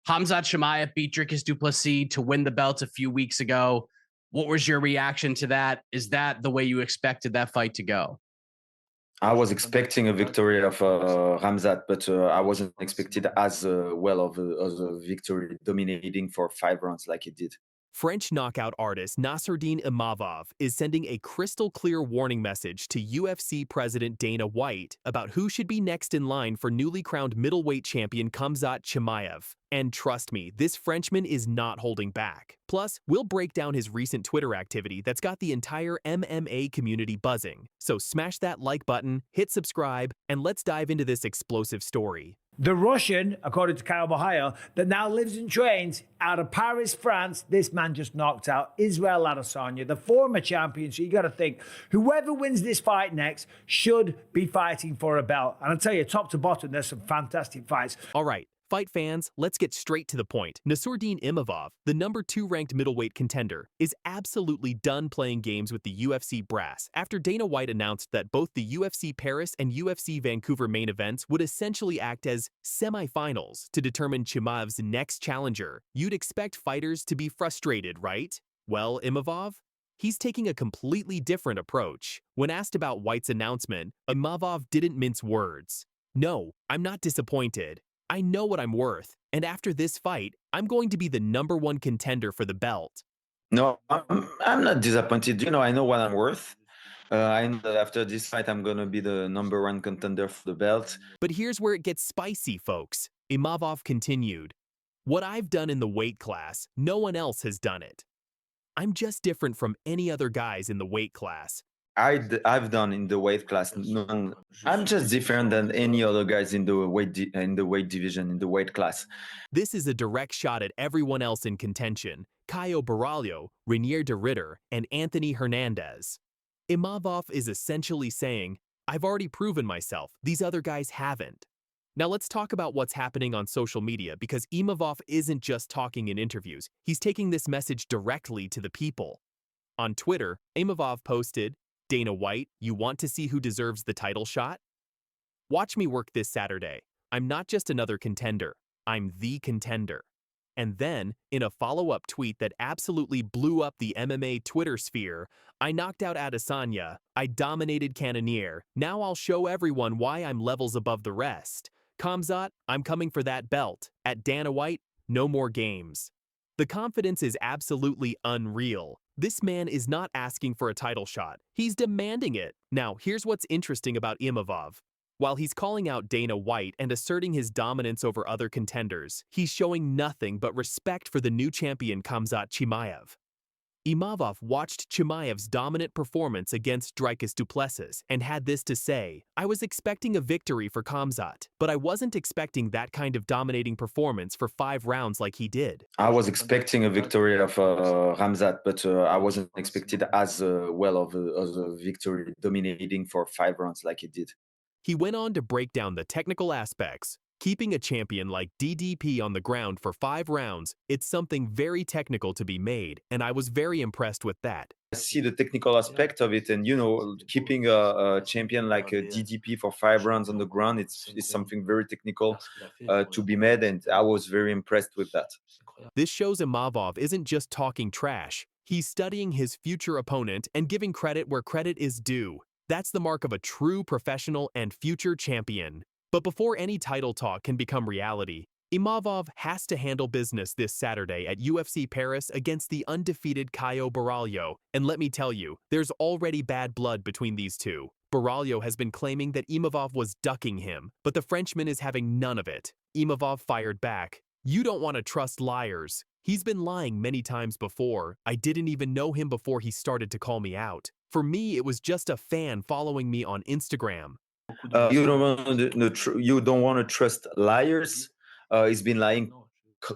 Khamzat Chimaev beat Dricus Du Plessis to win the belt a few weeks ago. What was your reaction to that? Is that the way you expected that fight to go? I was expecting a victory of Ramzat, but I wasn't expected as well of a victory, dominating for 5 rounds like it did. French knockout artist Nassourdine Imavov is sending a crystal clear warning message to UFC President Dana White about who should be next in line for newly crowned middleweight champion Khamzat Chimaev. And trust me, this Frenchman is not holding back. Plus, we'll break down his recent Twitter activity that's got the entire MMA community buzzing. So smash that like button, hit subscribe, and let's dive into this explosive story. The Russian, according to Caio Borralho, that now lives and trains out of Paris, France, this man just knocked out Israel Adesanya, the former champion. So you got to think, whoever wins this fight next should be fighting for a belt. And I'll tell you, top to bottom, there's some fantastic fights. All right. Fight fans, let's get straight to the point. Nassourdine Imavov, the number 2 ranked middleweight contender, is absolutely done playing games with the UFC brass after Dana White announced that both the UFC Paris and UFC Vancouver main events would essentially act as semifinals to determine Chimaev's next challenger. You'd expect fighters to be frustrated, right? Well, Imavov? He's taking a completely different approach. When asked about White's announcement, Imavov didn't mince words. No, I'm not disappointed. I know what I'm worth, and after this fight, I'm going to be the number 1 contender for the belt. No, I'm not disappointed. I know what I'm worth. I know that after this fight, I'm going to be the number 1 contender for the belt. But here's where it gets spicy, folks. Imavov continued, "What I've done in the weight class, no one else has done it. I'm just different from any other guys in the weight class. I've done in the weight class. No, I'm just different than any other guys in the weight division, in the weight class." This is a direct shot at everyone else in contention: Caio Borralho, Reinier de Ritter, and Anthony Hernandez. Imavov is essentially saying, I've already proven myself, these other guys haven't. Now let's talk about what's happening on social media, because Imavov isn't just talking in interviews, he's taking this message directly to the people. On Twitter, Imavov posted, "Dana White, you want to see who deserves the title shot? Watch me work this Saturday. I'm not just another contender. I'm the contender." And then, in a follow-up tweet that absolutely blew up the MMA Twitter sphere, "I knocked out Adesanya. I dominated Cannonier. Now I'll show everyone why I'm levels above the rest. Khamzat, I'm coming for that belt. At Dana White, no more games." The confidence is absolutely unreal. This man is not asking for a title shot. He's demanding it. Now, here's what's interesting about Imavov. While he's calling out Dana White and asserting his dominance over other contenders, he's showing nothing but respect for the new champion Khamzat Chimaev. Imavov watched Chimaev's dominant performance against Dricus Du Plessis and had this to say, "I was expecting a victory for Khamzat, but I wasn't expecting that kind of dominating performance for 5 rounds like he did." I was expecting a victory of Ramzat, but I wasn't expected as well of a victory, dominating for 5 rounds like it did. He went on to break down the technical aspects. Keeping a champion like DDP on the ground for 5 rounds, it's something very technical to be made, and I was very impressed with that. I see the technical aspect of it, and keeping a champion like a DDP for 5 rounds on the ground, it's something very technical to be made, and I was very impressed with that. This shows Imavov isn't just talking trash, he's studying his future opponent and giving credit where credit is due. That's the mark of a true professional and future champion. But before any title talk can become reality, Imavov has to handle business this Saturday at UFC Paris against the undefeated Caio Borralho, and let me tell you, there's already bad blood between these two. Borralho has been claiming that Imavov was ducking him, but the Frenchman is having none of it. Imavov fired back, "You don't want to trust liars. He's been lying many times before. I didn't even know him before he started to call me out. For me, it was just a fan following me on Instagram." You don't want to trust liars. He's been lying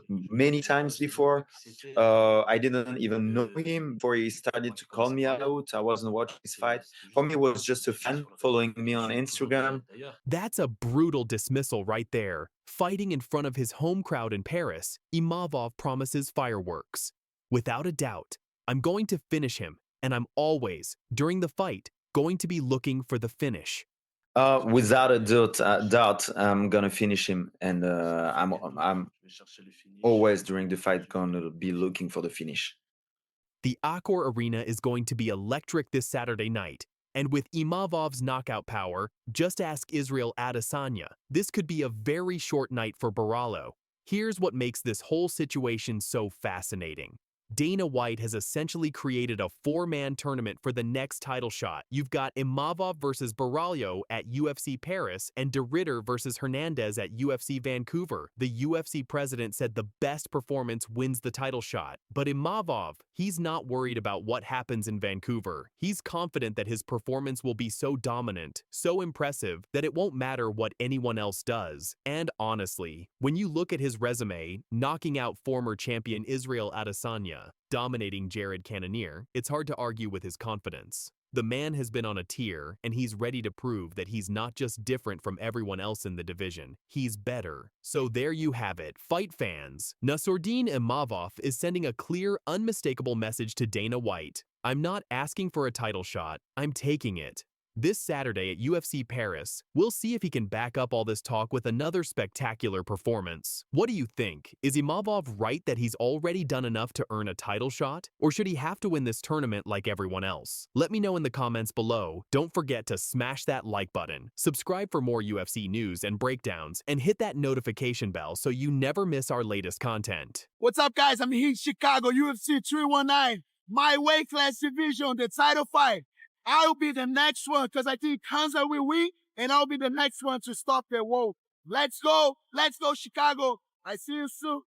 many times before. I didn't even know him before he started to call me out. I wasn't watching his fight. For me, it was just a fan following me on Instagram. That's a brutal dismissal right there. Fighting in front of his home crowd in Paris, Imavov promises fireworks. "Without a doubt, I'm going to finish him, and I'm always, during the fight, going to be looking for the finish." Without a doubt, I'm gonna finish him, and I'm always during the fight gonna be looking for the finish. The Accor Arena is going to be electric this Saturday night. And with Imavov's knockout power, just ask Israel Adesanya, this could be a very short night for Borralho. Here's what makes this whole situation so fascinating. Dana White has essentially created a four-man tournament for the next title shot. You've got Imavov versus Borralho at UFC Paris and De Ridder versus Hernandez at UFC Vancouver. The UFC president said the best performance wins the title shot. But Imavov, he's not worried about what happens in Vancouver. He's confident that his performance will be so dominant, so impressive, that it won't matter what anyone else does. And honestly, when you look at his resume, knocking out former champion Israel Adesanya, dominating Jared Cannonier, it's hard to argue with his confidence. The man has been on a tear, and he's ready to prove that he's not just different from everyone else in the division, he's better. So there you have it, fight fans. Nassourdine Imavov is sending a clear, unmistakable message to Dana White. I'm not asking for a title shot, I'm taking it. This Saturday at UFC Paris, we'll see if he can back up all this talk with another spectacular performance. What do you think? Is Imavov right that he's already done enough to earn a title shot? Or should he have to win this tournament like everyone else? Let me know in the comments below. Don't forget to smash that like button, subscribe for more UFC news and breakdowns, and hit that notification bell so you never miss our latest content. What's up, guys? I'm here in Chicago, UFC 319. My weight class division, the title fight. I'll be the next one because I think Khamzat will win, and I'll be the next one to stop their woe. Let's go, Chicago. I see you soon.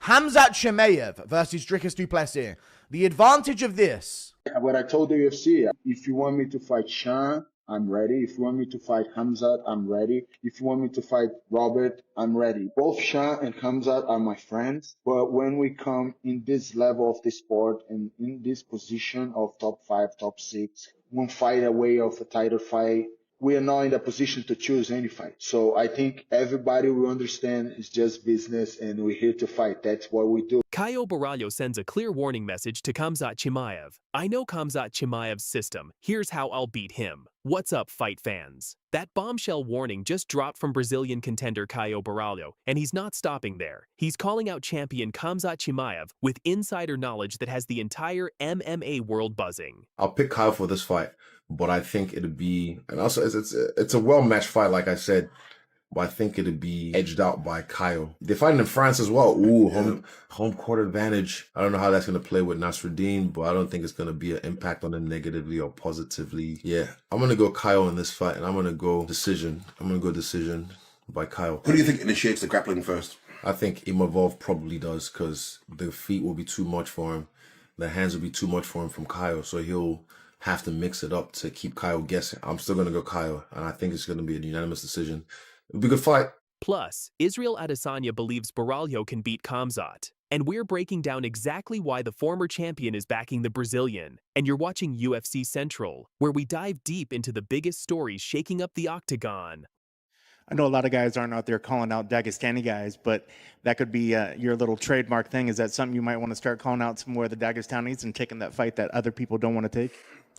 Khamzat Chimaev versus Dricus Du Plessis. The advantage of this. What I told the UFC, if you want me to fight Sean, I'm ready. If you want me to fight Khamzat, I'm ready. If you want me to fight Robert, I'm ready. Both Sean and Khamzat are my friends. But when we come in this level of the sport and in this position of top 5, top 6, one fight away of a title fight, we are not in the position to choose any fight. So I think everybody will understand it's just business and we're here to fight. That's what we do. Caio Borralho sends a clear warning message to Khamzat Chimaev. I know Khamzat Chimaev's system. Here's how I'll beat him. What's up, fight fans? That bombshell warning just dropped from Brazilian contender Caio Borralho, and he's not stopping there. He's calling out champion Khamzat Chimaev with insider knowledge that has the entire MMA world buzzing. I'll pick Caio for this fight, but I think it'd be, and also it's a well-matched fight, like I said, but I think it'd be edged out by Caio. They're fighting in France as well. Ooh, home court advantage. I don't know how that's going to play with Nassourdine, but I don't think it's going to be an impact on them negatively or positively. Yeah, I'm going to go Caio in this fight, and I'm going to go decision. I'm going to go decision by Caio. Who do you think initiates the grappling first? I think Imavov probably does because the feet will be too much for him. The hands will be too much for him from Caio, so he'll have to mix it up to keep Caio guessing. I'm still going to go Caio, and I think it's going to be a unanimous decision. It'll be a good fight. Plus, Israel Adesanya believes Borralho can beat Khamzat. And we're breaking down exactly why the former champion is backing the Brazilian. And you're watching UFC Central, where we dive deep into the biggest stories shaking up the octagon. I know a lot of guys aren't out there calling out Dagestani guys, but that could be your little trademark thing. Is that something you might want to start calling out some more of the Dagestanis and taking that fight that other people don't want to take?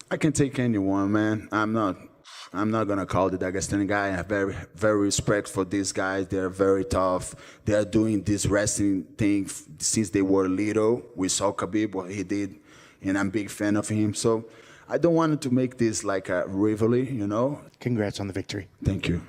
I can take anyone, man. I'm not gonna call the Dagestani guy. I have very respect for these guys. They're very tough. They are doing this wrestling thing since they were little. We saw Khabib, what he did, and I'm a big fan of him. So I don't want to make this like a rivalry, you know? Congrats on the victory. Thank you.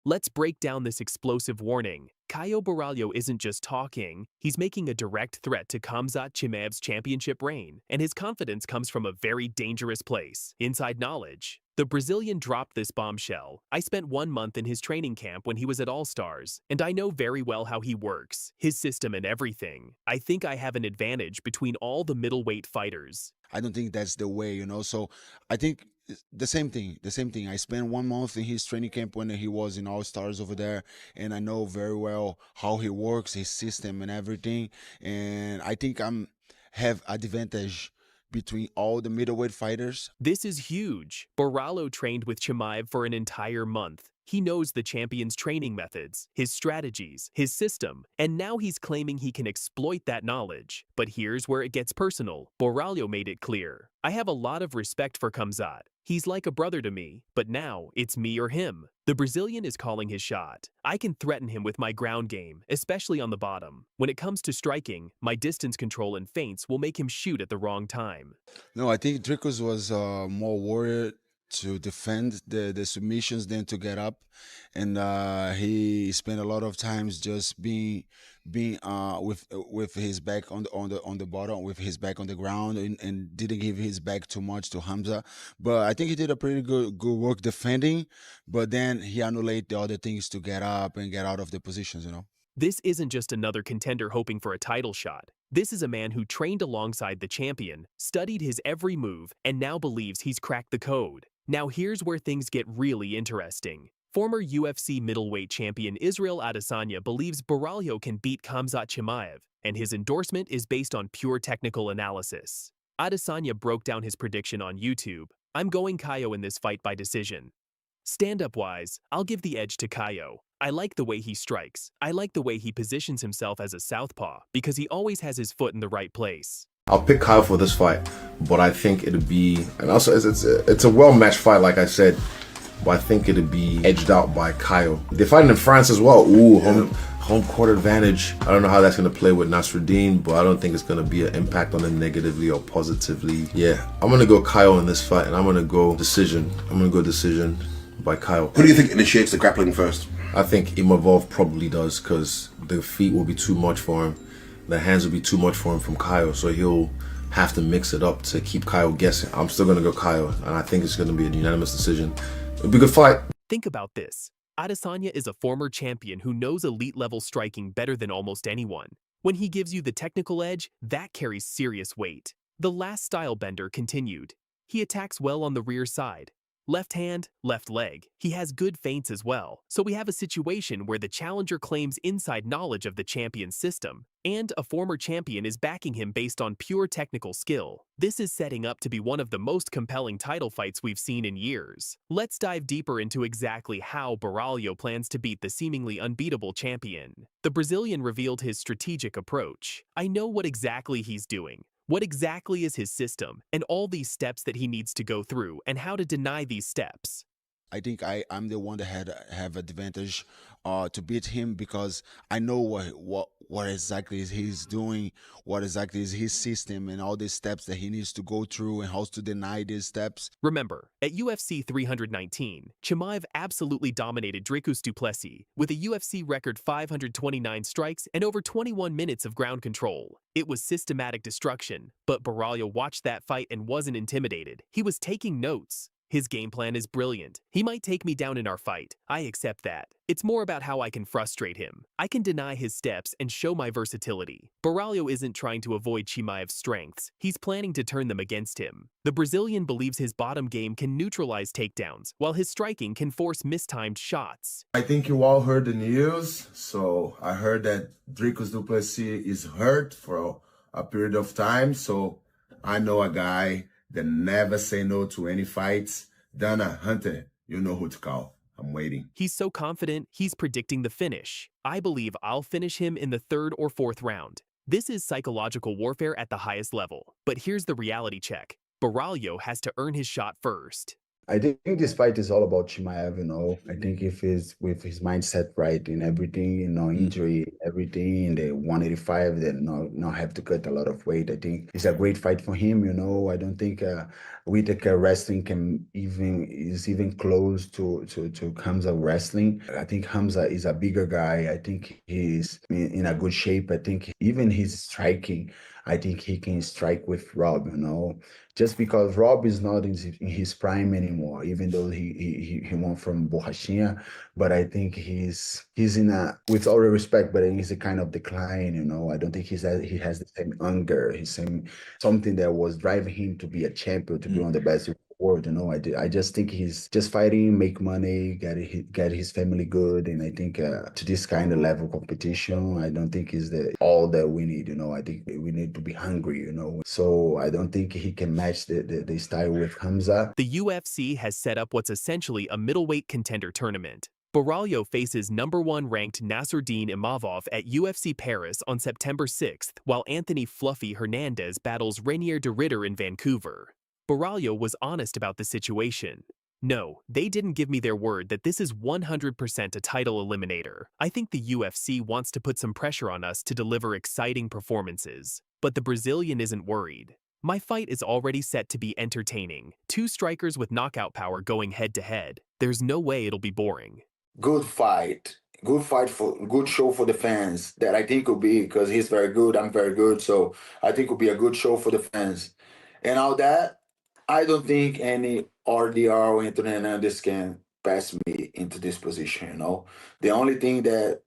Let's break down this explosive warning. Caio Borralho isn't just talking, he's making a direct threat to Khamzat Chimaev's championship reign, and his confidence comes from a very dangerous place, inside knowledge. The Brazilian dropped this bombshell. I spent 1 month in his training camp when he was at All Stars, and I know very well how he works, his system and everything. I think I have an advantage between all the middleweight fighters. I don't think that's the way, you know, so I think the same thing. I spent 1 month in his training camp when he was in All Stars over there, and I know very well how he works, his system and everything, and I think have advantage between all the middleweight fighters. This is huge. Borralho trained with Chimaev for an entire month. He knows the champion's training methods, his strategies, his system, and now he's claiming he can exploit that knowledge. But here's where it gets personal. Borralho made it clear. I have a lot of respect for Khamzat. He's like a brother to me, but now it's me or him. The Brazilian is calling his shot. I can threaten him with my ground game, especially on the bottom. When it comes to striking, my distance control and feints will make him shoot at the wrong time. No, I think Dricus was more worried to defend the submissions than to get up, and he spent a lot of times just being with his back on the bottom, with his back on the ground, and didn't give his back too much to Khamzat. But I think he did a pretty good work defending, but then he annullated the other things to get up and get out of the positions, you know. This isn't just another contender hoping for a title shot. This is a man who trained alongside the champion, studied his every move, and now believes he's cracked the code. Now here's where things get really interesting. Former UFC middleweight champion Israel Adesanya believes Borralho can beat Khamzat Chimaev, and his endorsement is based on pure technical analysis. Adesanya broke down his prediction on YouTube. I'm going Caio in this fight by decision. Stand-up-wise, I'll give the edge to Caio. I like the way he strikes. I like the way he positions himself as a southpaw, because he always has his foot in the right place. I'll pick Caio for this fight, but I think it'd be, and also it's a well-matched fight, like I said, but I think it'd be edged out by Caio. They're fighting in France as well. Ooh, home court advantage. I don't know how that's going to play with Nassourdine, but I don't think it's going to be an impact on him negatively or positively. Yeah, I'm going to go Caio in this fight, and I'm going to go decision. I'm going to go decision by Caio. Who do you think initiates the grappling first? I think Imavov probably does, because the feet will be too much for him. The hands will be too much for him from Caio, so he'll have to mix it up to keep Caio guessing. I'm still going to go Caio, and I think it's going to be a unanimous decision. It'll be a good fight. Think about this. Adesanya is a former champion who knows elite-level striking better than almost anyone. When he gives you the technical edge, that carries serious weight. The last style bender continued. He attacks well on the rear side. Left hand, left leg. He has good feints as well. So we have a situation where the challenger claims inside knowledge of the champion's system, and a former champion is backing him based on pure technical skill. This is setting up to be one of the most compelling title fights we've seen in years. Let's dive deeper into exactly how Borralho plans to beat the seemingly unbeatable champion. The Brazilian revealed his strategic approach. I know what exactly he's doing. What exactly is his system, and all these steps that he needs to go through, and how to deny these steps? I think I'm the one that have advantage to beat him, because I know what exactly is he's doing, what exactly is his system, and all these steps that he needs to go through, and how to deny these steps. Remember, at UFC 319, Chimaev absolutely dominated Dricus Du Plessis with a UFC record 529 strikes and over 21 minutes of ground control. It was systematic destruction, but Borralho watched that fight and wasn't intimidated. He was taking notes. His game plan is brilliant. He might take me down in our fight. I accept that. It's more about how I can frustrate him. I can deny his steps and show my versatility. Borralho isn't trying to avoid Chimaev's strengths. He's planning to turn them against him. The Brazilian believes his bottom game can neutralize takedowns, while his striking can force mistimed shots. I think you all heard the news. So I heard that Dricus Du Plessis is hurt for a period of time. So I know a guy that never say no to any fights. Dana, Hunter, you know who to call. I'm waiting. He's so confident, he's predicting the finish. I believe I'll finish him in the 3rd or 4th round. This is psychological warfare at the highest level. But here's the reality check. Borralho has to earn his shot first. I think this fight is all about Chimaev, you know. I think if he's with his mindset right in everything, you know, injury, everything in the 185, then not have to cut a lot of weight. I think it's a great fight for him, you know. I don't think Whittaker wrestling is even close to Khamzat wrestling. I think Khamzat is a bigger guy. I think he's in a good shape. I think even his striking, I think he can strike with Rob, you know. Just because Rob is not in his prime anymore, even though he won from Borrachinha, but I think he's in a, with all respect, but he's a kind of decline, you know. I don't think he has the same anger, something that was driving him to be a champion, to be one of the best in the world, you know. I just think he's just fighting, make money, get his family good, and I think to this kind of level competition, I don't think is all that we need, you know. I think we need to be hungry, you know. So I don't think he can match the style with Khamzat. The UFC has set up what's essentially a middleweight contender tournament. Borralho faces #1 ranked Nassourdine Imavov at UFC Paris on September 6th, while Anthony "Fluffy" Hernandez battles Reinier in Vancouver. Borralho was honest about the situation. No, they didn't give me their word that this is 100% a title eliminator. I think the UFC wants to put some pressure on us to deliver exciting performances. But the Brazilian isn't worried. My fight is already set to be entertaining. Two strikers with knockout power going head-to-head. There's no way it'll be boring. Good fight. Good show for the fans. That I think will be, because he's very good, I'm very good. So I think will be a good show for the fans. And all that, I don't think any RDR or Anthony Hernandez can pass me into this position, you know? The only thing that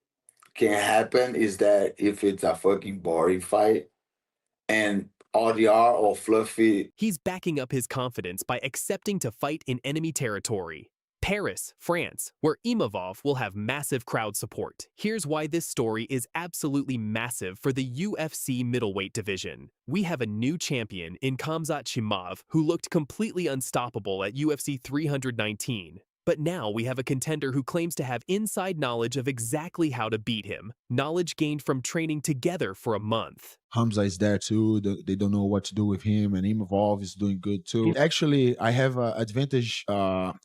can happen is that if it's a fucking boring fight and RDR or Fluffy. He's backing up his confidence by accepting to fight in enemy territory. Paris, France, where Imavov will have massive crowd support. Here's why this story is absolutely massive for the UFC middleweight division. We have a new champion in Khamzat Chimaev who looked completely unstoppable at UFC 319. But now we have a contender who claims to have inside knowledge of exactly how to beat him, knowledge gained from training together for a month. Hamza is there too. They don't know what to do with him, and Imavov is doing good too. Actually, I have an advantage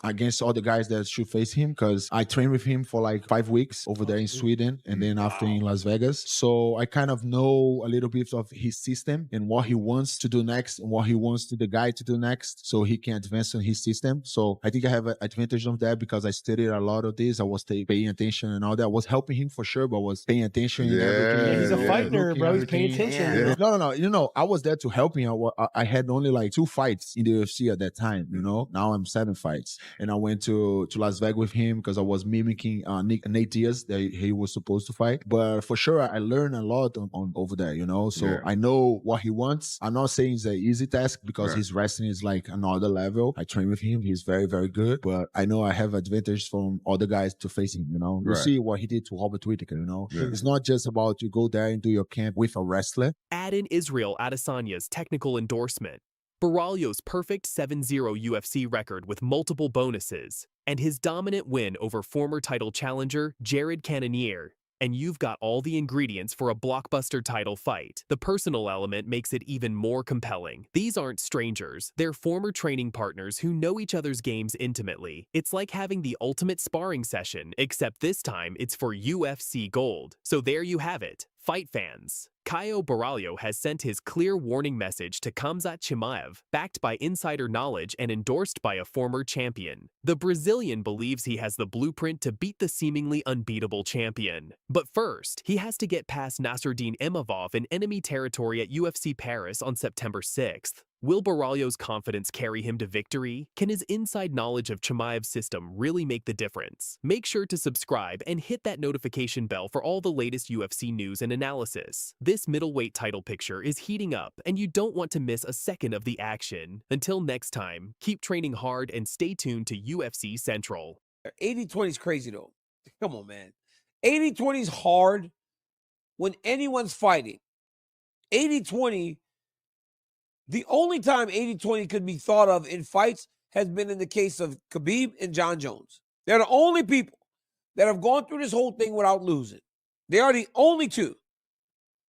against all the guys that should face him because I trained with him for like 5 weeks over there in Sweden and then after in Las Vegas. So I kind of know a little bit of his system and what he wants to do next and what he wants the guy to do next so he can advance on his system. So I think I have an advantage of that because I studied a lot of this. I was paying attention and all that. I was helping him for sure, but I was paying attention in everything. Yeah, he's a fighter, bro. He's paying attention. Yeah. No. You know, I was there to help him. I had only like 2 fights in the UFC at that time, you know. Now I'm 7 fights. And I went to Las Vegas with him because I was mimicking Nate Diaz that he was supposed to fight. But for sure, I learned a lot on over there, you know. So I know what he wants. I'm not saying it's an easy task because his wrestling is like another level. I train with him. He's very, very good. But I know I have advantage from other guys to face him, you know. You see what he did to Robert Whittaker, you know. It's not just about you go there and do your camp with a wrestler. Add in Israel Adesanya's technical endorsement, Borralho's perfect 7-0 UFC record with multiple bonuses, and his dominant win over former title challenger Jared Cannonier, and you've got all the ingredients for a blockbuster title fight. The personal element makes it even more compelling. These aren't strangers. They're former training partners who know each other's games intimately. It's like having the ultimate sparring session, except this time it's for UFC Gold. So there you have it. Fight fans. Caio Borralho has sent his clear warning message to Khamzat Chimaev, backed by insider knowledge and endorsed by a former champion. The Brazilian believes he has the blueprint to beat the seemingly unbeatable champion. But first, he has to get past Nassourdine Imavov in enemy territory at UFC Paris on September 6th. Will Borralho's confidence carry him to victory? Can his inside knowledge of Chimaev's system really make the difference? Make sure to subscribe and hit that notification bell for all the latest UFC news and analysis. This middleweight title picture is heating up, and you don't want to miss a second of the action. Until next time, keep training hard and stay tuned to UFC Central. 80-20 is crazy, though. Come on, man. 80-20 is hard when anyone's fighting. 80-20... The only time 80-20 could be thought of in fights has been in the case of Khabib and John Jones. They're the only people that have gone through this whole thing without losing. They are the only two.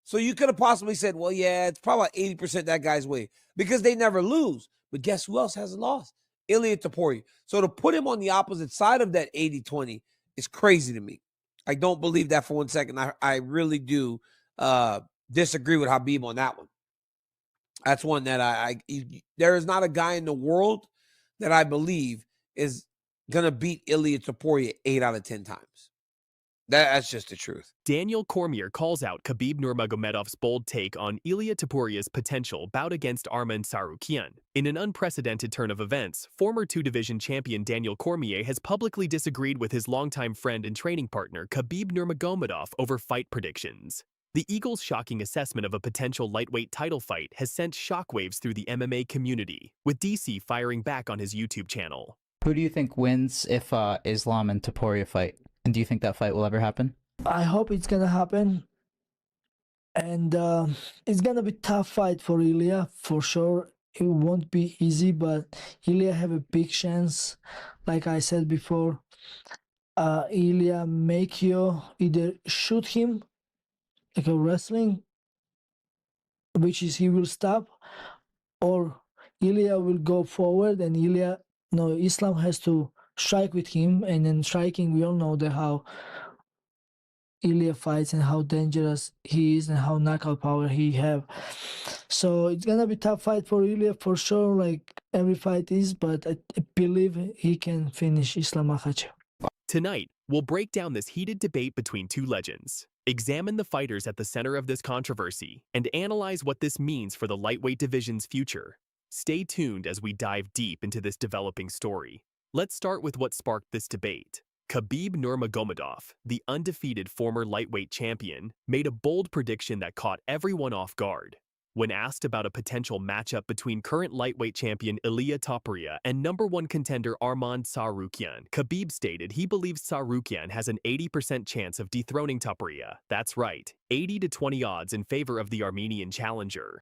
So you could have possibly said, well, yeah, it's probably 80% that guy's way because they never lose. But guess who else hasn't lost? Ilia Topuria. So to put him on the opposite side of that 80-20 is crazy to me. I don't believe that for one second. I really do disagree with Khabib on that one. That's one that there is not a guy in the world that I believe is going to beat Ilia Topuria 8 out of 10 times. That's just the truth. Daniel Cormier calls out Khabib Nurmagomedov's bold take on Ilia Topuria's potential bout against Arman Tsarukyan. In an unprecedented turn of events, former 2-division champion Daniel Cormier has publicly disagreed with his longtime friend and training partner Khabib Nurmagomedov over fight predictions. The Eagles' shocking assessment of a potential lightweight title fight has sent shockwaves through the MMA community, with DC firing back on his YouTube channel. Who do you think wins if Islam and Topuria fight? And do you think that fight will ever happen? I hope it's gonna happen. And it's gonna be a tough fight for Ilia, for sure. It won't be easy, but Ilia have a big chance. Like I said before, Ilia make you either shoot him like a wrestling, which is he will stop, or Ilya will go forward, and Islam has to strike with him, and then striking, we all know how Ilya fights and how dangerous he is and how knockout power he have. So it's gonna be tough fight for Ilya for sure, like every fight is, but I believe he can finish Islam Makhachev. Tonight, we'll break down this heated debate between two legends, examine the fighters at the center of this controversy, and analyze what this means for the lightweight division's future. Stay tuned as we dive deep into this developing story. Let's start with what sparked this debate. Khabib Nurmagomedov, the undefeated former lightweight champion, made a bold prediction that caught everyone off guard. When asked about a potential matchup between current lightweight champion Ilia Topuria and #1 contender Arman Tsarukyan, Khabib stated he believes Tsarukyan has an 80% chance of dethroning Topuria. That's right, 80 to 20 odds in favor of the Armenian challenger.